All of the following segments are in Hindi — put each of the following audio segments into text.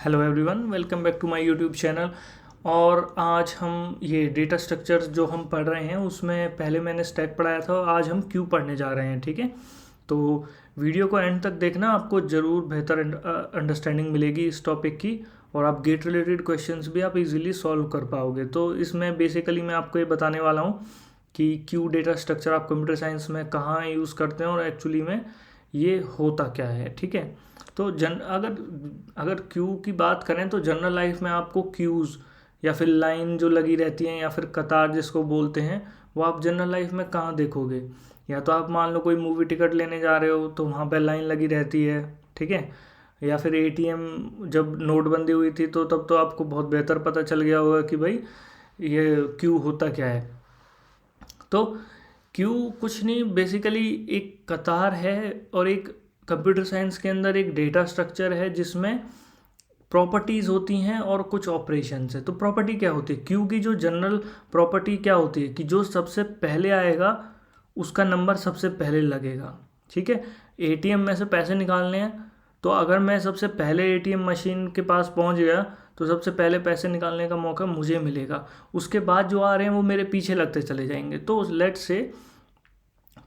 Hello everyone, welcome back to my YouTube channel. और आज हम ये डेटा स्ट्रक्चर्स जो हम पढ़ रहे हैं उसमें पहले मैंने स्टैक पढ़ाया था, आज हम क्यू पढ़ने जा रहे हैं। ठीक है, तो वीडियो को एंड तक देखना, आपको ज़रूर बेहतर अंडरस्टैंडिंग मिलेगी इस टॉपिक की और आप गेट रिलेटेड क्वेश्चंस भी आप इजीली सॉल्व कर पाओगे। तो इसमें बेसिकली मैं आपको ये बताने वाला हूँ कि क्यू डेटा स्ट्रक्चर आप कंप्यूटर साइंस में कहाँ यूज़ करते हैं और एक्चुअली में ये होता क्या है। ठीक है, तो अगर अगर क्यू की बात करें तो जनरल लाइफ में आपको क्यूज़ या फिर लाइन जो लगी रहती हैं या फिर कतार जिसको बोलते हैं, वो आप जनरल लाइफ में कहाँ देखोगे। या तो आप मान लो कोई मूवी टिकट लेने जा रहे हो तो वहाँ पे लाइन लगी रहती है। ठीक है, या फिर एटीएम जब नोटबंदी हुई थी तो तब तो आपको बहुत बेहतर पता चल गया होगा कि भाई ये क्यू होता क्या है। तो क्यू कुछ नहीं, बेसिकली एक कतार है और एक कंप्यूटर साइंस के अंदर एक डेटा स्ट्रक्चर है जिसमें प्रॉपर्टीज़ होती हैं और कुछ ऑपरेशंस है। तो प्रॉपर्टी क्या होती है, क्यू की जो जनरल प्रॉपर्टी क्या होती है कि जो सबसे पहले आएगा उसका नंबर सबसे पहले लगेगा। ठीक है, एटीएम में से पैसे निकालने हैं तो अगर मैं सबसे पहले एटीएम मशीन के पास पहुंच गया तो सबसे पहले पैसे निकालने का मौका मुझे मिलेगा। उसके बाद जो आ रहे हैं वो मेरे पीछे लगते चले जाएंगे। तो लेट से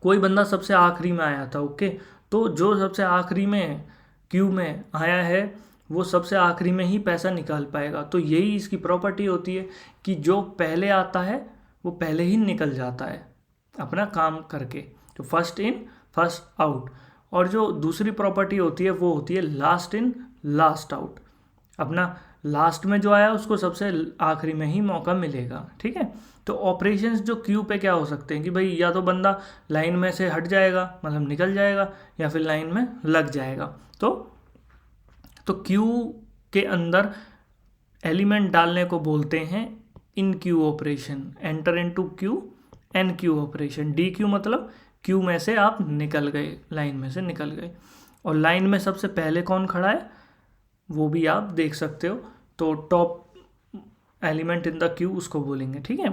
कोई बंदा सबसे आखिरी में आया था, ओके, तो जो सबसे आखिरी में क्यू में आया है वो सबसे आखिरी में ही पैसा निकाल पाएगा। तो यही इसकी प्रॉपर्टी होती है कि जो पहले आता है वो पहले ही निकल जाता है अपना काम करके, तो फर्स्ट इन फर्स्ट आउट। और जो दूसरी प्रॉपर्टी होती है वो होती है लास्ट इन लास्ट आउट, अपना लास्ट में जो आया उसको सबसे आखिरी में ही मौका मिलेगा। ठीक है, तो ऑपरेशंस जो क्यू पे क्या हो सकते हैं कि भाई या तो बंदा लाइन में से हट जाएगा मतलब निकल जाएगा या फिर लाइन में लग जाएगा। तो क्यू के अंदर एलिमेंट डालने को बोलते हैं enqueue operation, enter into queue, enqueue operation. Dequeue मतलब क्यू में से आप निकल गए, लाइन में से निकल गए। और लाइन में सबसे पहले कौन खड़ा है वो भी आप देख सकते हो, तो top element in the Q उसको बोलेंगे। ठीक है,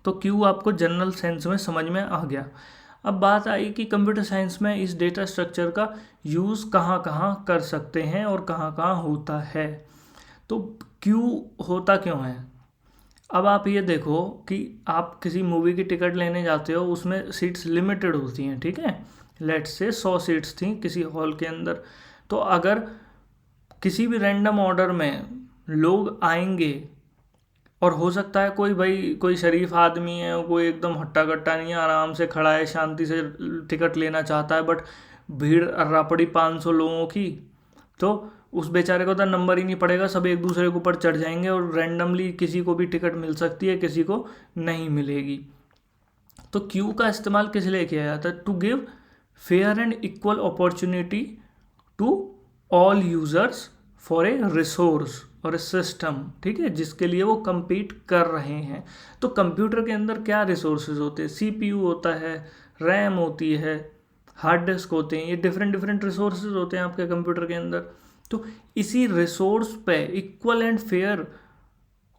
तो क्यू आपको जनरल सेंस में समझ में आ गया। अब बात आई कि कंप्यूटर साइंस में इस डेटा स्ट्रक्चर का यूज़ कहाँ कहाँ कर सकते हैं और कहाँ कहाँ होता है। तो क्यू होता क्यों है, अब आप ये देखो कि आप किसी मूवी की टिकट लेने जाते हो, उसमें सीट्स लिमिटेड होती हैं। ठीक है, लेट्स से 100 सीट्स थी किसी हॉल के अंदर। तो अगर किसी भी रैंडम ऑर्डर में लोग आएंगे और हो सकता है कोई शरीफ आदमी है, कोई एकदम हट्टा कट्टा नहीं है, आराम से खड़ा है, शांति से टिकट लेना चाहता है, बट भीड़ अर्रा पड़ी 500 लोगों की, तो उस बेचारे को तो नंबर ही नहीं पड़ेगा, सब एक दूसरे के ऊपर चढ़ जाएंगे और रैंडमली किसी को भी टिकट मिल सकती है, किसी को नहीं मिलेगी। तो क्यू का इस्तेमाल किस लिए किया जाता है, to give fair and equal opportunity to all users for a resource और ए सिस्टम। ठीक है, जिसके लिए वो compete कर रहे हैं। तो कंप्यूटर के अंदर क्या रिसोर्सेज होते हैं, सीपीयू होता है, रैम होती है, हार्ड डिस्क होते हैं, ये डिफरेंट डिफरेंट रिसोर्सेज होते हैं आपके कंप्यूटर के अंदर। तो इसी रिसोर्स पे equal and fair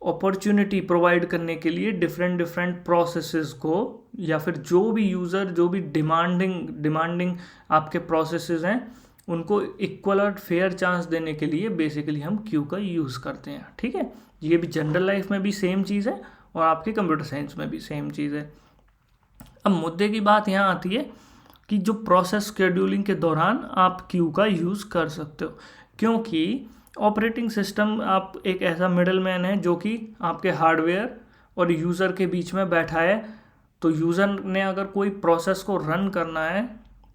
opportunity provide करने के लिए डिफरेंट डिफरेंट प्रोसेसेस को, या फिर जो भी यूज़र जो भी डिमांडिंग आपके प्रोसेसेस हैं उनको इक्वल और फेयर चांस देने के लिए बेसिकली हम क्यू का यूज़ करते हैं। ठीक है, ये भी जनरल लाइफ में भी सेम चीज़ है और आपके कंप्यूटर साइंस में भी सेम चीज़ है। अब मुद्दे की बात यहाँ आती है कि जो प्रोसेस शेड्यूलिंग के दौरान आप क्यू का यूज़ कर सकते हो, क्योंकि ऑपरेटिंग सिस्टम आप एक ऐसा मिडल मैन है जो कि आपके हार्डवेयर और यूज़र के बीच में बैठा है। तो यूज़र ने अगर कोई प्रोसेस को रन करना है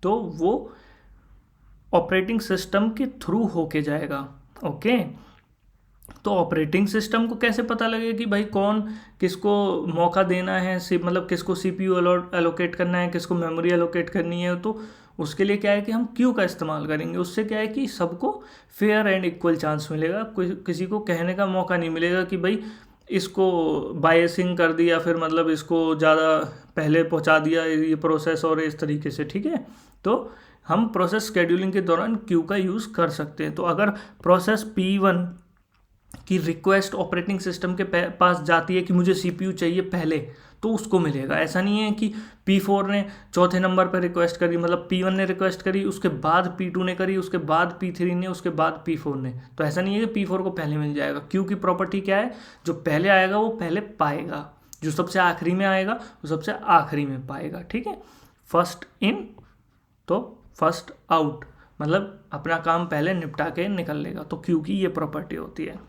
तो वो ऑपरेटिंग सिस्टम के थ्रू होके जाएगा। ओके, तो ऑपरेटिंग सिस्टम को कैसे पता लगे कि भाई कौन किसको मौका देना है, मतलब किसको सीपीयू एलोकेट करना है, किसको मेमोरी एलोकेट करनी है। तो उसके लिए क्या है कि हम क्यू का इस्तेमाल करेंगे। उससे क्या है कि सबको फेयर एंड इक्वल चांस मिलेगा, किसी को कहने का मौका नहीं मिलेगा कि भाई इसको बायसिंग कर दिया, फिर मतलब इसको ज़्यादा पहले पहुंचा दिया ये प्रोसेस और इस तरीके से। ठीक है, तो हम प्रोसेस शेड्यूलिंग के दौरान क्यू का यूज़ कर सकते हैं। तो अगर प्रोसेस P1 कि रिक्वेस्ट ऑपरेटिंग सिस्टम के पास जाती है कि मुझे सीपीयू चाहिए पहले, तो उसको मिलेगा। ऐसा नहीं है कि P4 ने चौथे नंबर पर रिक्वेस्ट करी, मतलब P1 ने रिक्वेस्ट करी, उसके बाद P2 ने करी, उसके बाद P3 ने, उसके बाद P4 ने। तो ऐसा नहीं है कि P4 को पहले मिल जाएगा। क्यू की प्रॉपर्टी क्या है, जो पहले आएगा वो पहले पाएगा, जो सबसे आखिरी में आएगा वो सबसे आखिरी में पाएगा। ठीक है, फर्स्ट इन तो फर्स्ट आउट, मतलब अपना काम पहले निपटा के निकल लेगा। तो क्यू की ये प्रॉपर्टी होती है।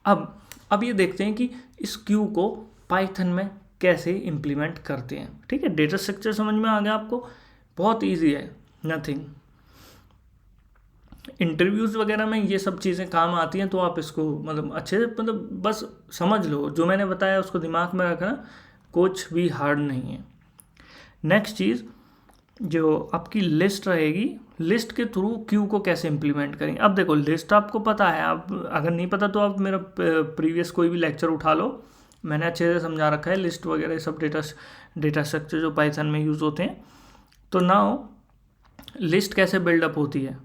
अब ये देखते हैं कि इस क्यू को पाइथन में कैसे इम्प्लीमेंट करते हैं। ठीक है, डेटा स्ट्रक्चर समझ में आ गया आपको, बहुत इजी है, नथिंग। इंटरव्यूज़ वगैरह में ये सब चीज़ें काम आती हैं, तो आप इसको मतलब अच्छे से मतलब बस समझ लो, जो मैंने बताया उसको दिमाग में रखना, कुछ भी हार्ड नहीं है। नेक्स्ट चीज़ जो आपकी लिस्ट रहेगी, लिस्ट के थ्रू क्यू को कैसे इंप्लीमेंट करेंगे। अब देखो, लिस्ट आपको पता है, आप अगर नहीं पता तो आप मेरा प्रीवियस कोई भी लेक्चर उठा लो, मैंने अच्छे से समझा रखा है लिस्ट वगैरह सब डेटा स्ट्रक्चर जो पाइथन में यूज़ होते हैं। तो नाउ लिस्ट कैसे बिल्डअप होती है,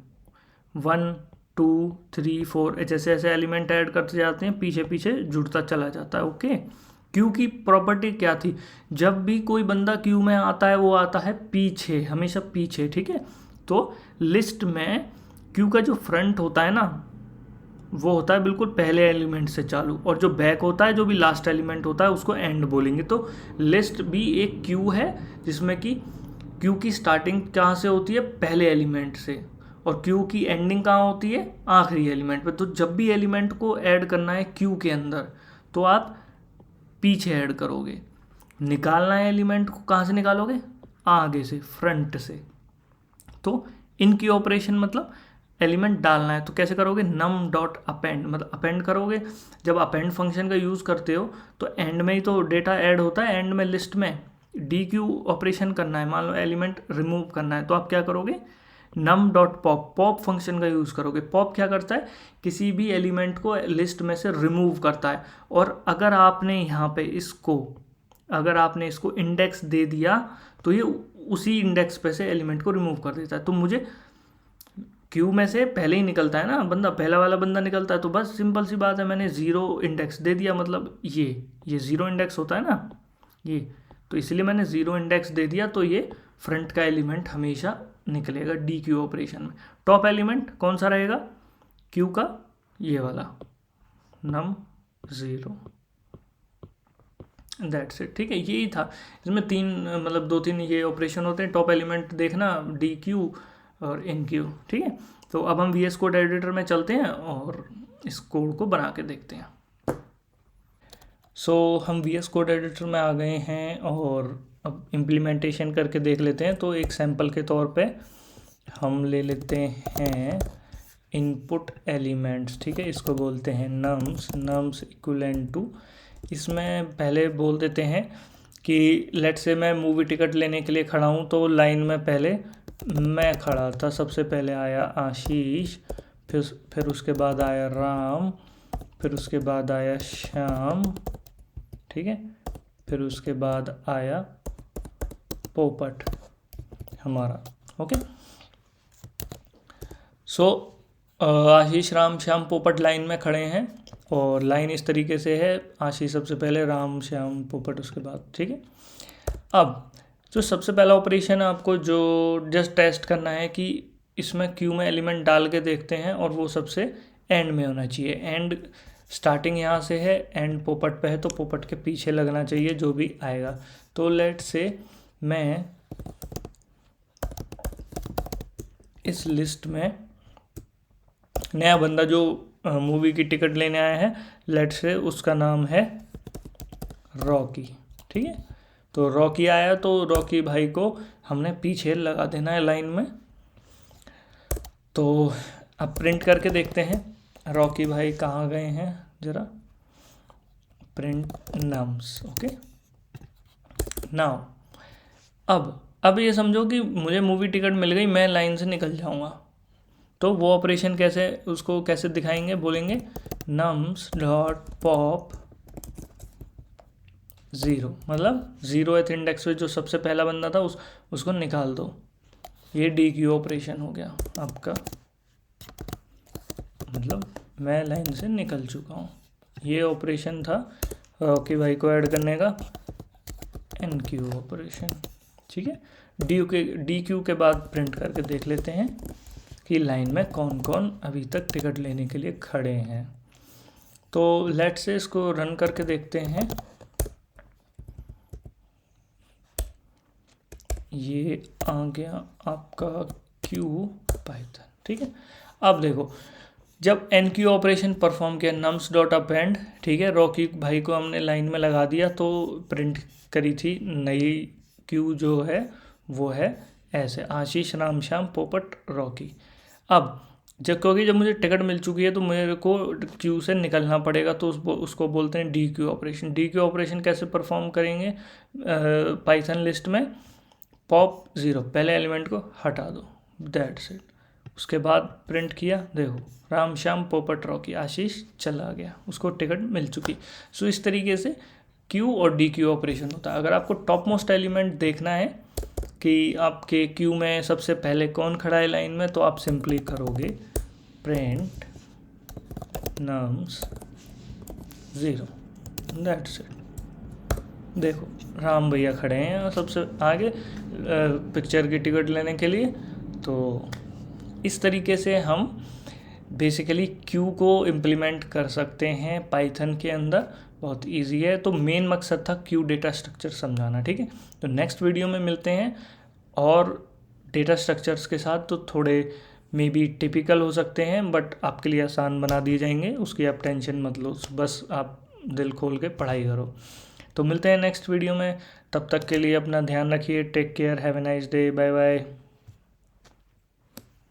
1 2 3 4 जैसे ऐसे एलिमेंट ऐड करते जाते हैं, पीछे पीछे जुड़ता चला जाता है। ओके, क्यू की प्रॉपर्टी क्या थी, जब भी कोई बंदा क्यू में आता है वो आता है पीछे, हमेशा पीछे। ठीक है, तो लिस्ट में क्यू का जो फ्रंट होता है ना, वो होता है बिल्कुल पहले एलिमेंट से चालू, और जो बैक होता है, जो भी लास्ट एलिमेंट होता है, उसको एंड बोलेंगे। तो लिस्ट भी एक क्यू है, जिसमें कि क्यू की स्टार्टिंग कहाँ से होती है, पहले एलिमेंट से, और क्यू की एंडिंग कहाँ होती है, आखिरी एलिमेंट पे। तो जब भी एलिमेंट को ऐड करना है क्यू के अंदर, तो आप पीछे ऐड करोगे। निकालना है एलिमेंट को, कहाँ से निकालोगे, आगे से, फ्रंट से। तो इनकी ऑपरेशन मतलब एलिमेंट डालना है तो कैसे करोगे, नम डॉट अपेंड, मतलब अपेंड करोगे। जब अपेंड फंक्शन का यूज़ करते हो तो एंड में ही तो डेटा ऐड होता है, एंड में लिस्ट में डी क्यू ऑपरेशन करना है, मान लो एलिमेंट रिमूव करना है, तो आप क्या करोगे, num dot pop, pop function का यूज़ करोगे। पॉप क्या करता है, किसी भी एलिमेंट को लिस्ट में से रिमूव करता है। और अगर आपने यहाँ पे इसको इंडेक्स दे दिया तो ये उसी इंडेक्स पे से एलिमेंट को रिमूव कर देता है। तो मुझे क्यू में से पहले ही निकलता है ना बंदा, पहला वाला बंदा निकलता है, तो बस सिंपल सी बात है, मैंने 0 इंडेक्स दे दिया, मतलब ये 0 इंडेक्स होता है ना ये, तो इसलिए मैंने 0 इंडेक्स दे दिया, तो ये फ्रंट का एलिमेंट हमेशा निकलेगा डी क्यू ऑपरेशन में। टॉप एलिमेंट कौन सा रहेगा क्यू का, ये वाला नम 0, दैट्स इट। ठीक है, यही था, इसमें 2-3 ये ऑपरेशन होते हैं। टॉप एलिमेंट देखना, डी क्यू और इन क्यू। ठीक है, तो अब हम VS कोड एडिटर में चलते हैं और इस कोड को बना के देखते हैं। सो हम VS कोड एडिटर में आ गए हैं और अब इम्प्लीमेंटेशन करके देख लेते हैं। तो एक सैंपल के तौर पे हम ले लेते हैं इनपुट एलिमेंट्स। ठीक है, इसको बोलते हैं नम्स इक्वलेंट टू, इसमें पहले बोल देते हैं कि लेट से मैं मूवी टिकट लेने के लिए खड़ा हूँ, तो लाइन में पहले मैं खड़ा था, सबसे पहले आया आशीष, फिर उसके बाद आया राम, फिर उसके बाद आया श्याम। ठीक है, फिर उसके बाद आया पोपट हमारा। ओके, सो आशीष राम श्याम पोपट लाइन में खड़े हैं, और लाइन इस तरीके से है, आशीष सबसे पहले, राम श्याम पोपट उसके बाद। ठीक है, अब जो सबसे पहला ऑपरेशन आपको जो जस्ट टेस्ट करना है कि इसमें क्यू में एलिमेंट डाल के देखते हैं, और वो सबसे एंड में होना चाहिए। एंड स्टार्टिंग यहाँ से है, एंड पोपट पे है, तो पोपट के पीछे लगना चाहिए जो भी आएगा। तो लेट से मैं इस लिस्ट में नया बंदा जो मूवी की टिकट लेने आया है, लेट से उसका नाम है रॉकी। ठीक है, तो रॉकी आया, तो रॉकी भाई को हमने पीछे लगा देना है लाइन में। तो अब प्रिंट करके देखते हैं रॉकी भाई कहाँ गए हैं, जरा प्रिंट नम्स। ओके, नाउ अब ये समझो कि मुझे मूवी टिकट मिल गई, मैं लाइन से निकल जाऊंगा, तो वो ऑपरेशन उसको कैसे दिखाएंगे, बोलेंगे नम्स डॉट पॉप 0, मतलब 0th इंडेक्स पे जो सबसे पहला बंदा था उसको निकाल दो। ये डी क्यू ऑपरेशन हो गया आपका, मतलब मैं लाइन से निकल चुका हूँ। ये ऑपरेशन था रॉकी भाई को ऐड करने का, एन क्यू ऑपरेशन, ठीक है। डी क्यू के बाद प्रिंट करके देख लेते हैं कि लाइन में कौन कौन अभी तक टिकट लेने के लिए खड़े हैं। तो लेट्स से इसको रन करके देखते हैं। ये आ गया आपका क्यू पाइथन, ठीक है। अब देखो, जब एन क्यू ऑपरेशन परफॉर्म किया नम्स डॉट अपेंड, ठीक है, रॉकी भाई को हमने लाइन में लगा दिया तो प्रिंट करी थी नई क्यू जो है वो है ऐसे, आशीष राम श्याम पोपट रॉकी। अब क्योंकि जब मुझे टिकट मिल चुकी है तो मेरे को क्यू से निकलना पड़ेगा, तो उसको बोलते हैं D Q operation. D Q operation कैसे परफॉर्म करेंगे? पाइथन लिस्ट में पॉप 0 पहले एलिमेंट को हटा दो, दैट्स इट। उसके बाद प्रिंट किया, देखो राम श्याम पोपट रॉकी, आशीष चला गया, उसको टिकट मिल चुकी। सो इस तरीके से क्यू और डी क्यू ऑपरेशन होता है। अगर आपको टॉप मोस्ट एलिमेंट देखना है कि आपके क्यू में सबसे पहले कौन खड़ा है लाइन में, तो आप सिंपली करोगे प्रिंट नम्स 0, दैट्स इट। देखो राम भैया खड़े हैं सबसे आगे पिक्चर की टिकट लेने के लिए। तो इस तरीके से हम बेसिकली क्यू को इम्प्लीमेंट कर सकते हैं पाइथन के अंदर, बहुत इजी है। तो मेन मकसद था क्यू डेटा स्ट्रक्चर समझाना, ठीक है। तो नेक्स्ट वीडियो में मिलते हैं और डेटा स्ट्रक्चर्स के साथ, तो थोड़े मे बी टिपिकल हो सकते हैं बट आपके लिए आसान बना दिए जाएंगे, उसकी आप टेंशन मत लो, बस आप दिल खोल के पढ़ाई करो। तो मिलते हैं नेक्स्ट वीडियो में, तब तक के लिए अपना ध्यान रखिए, take care, have a nice day, bye bye.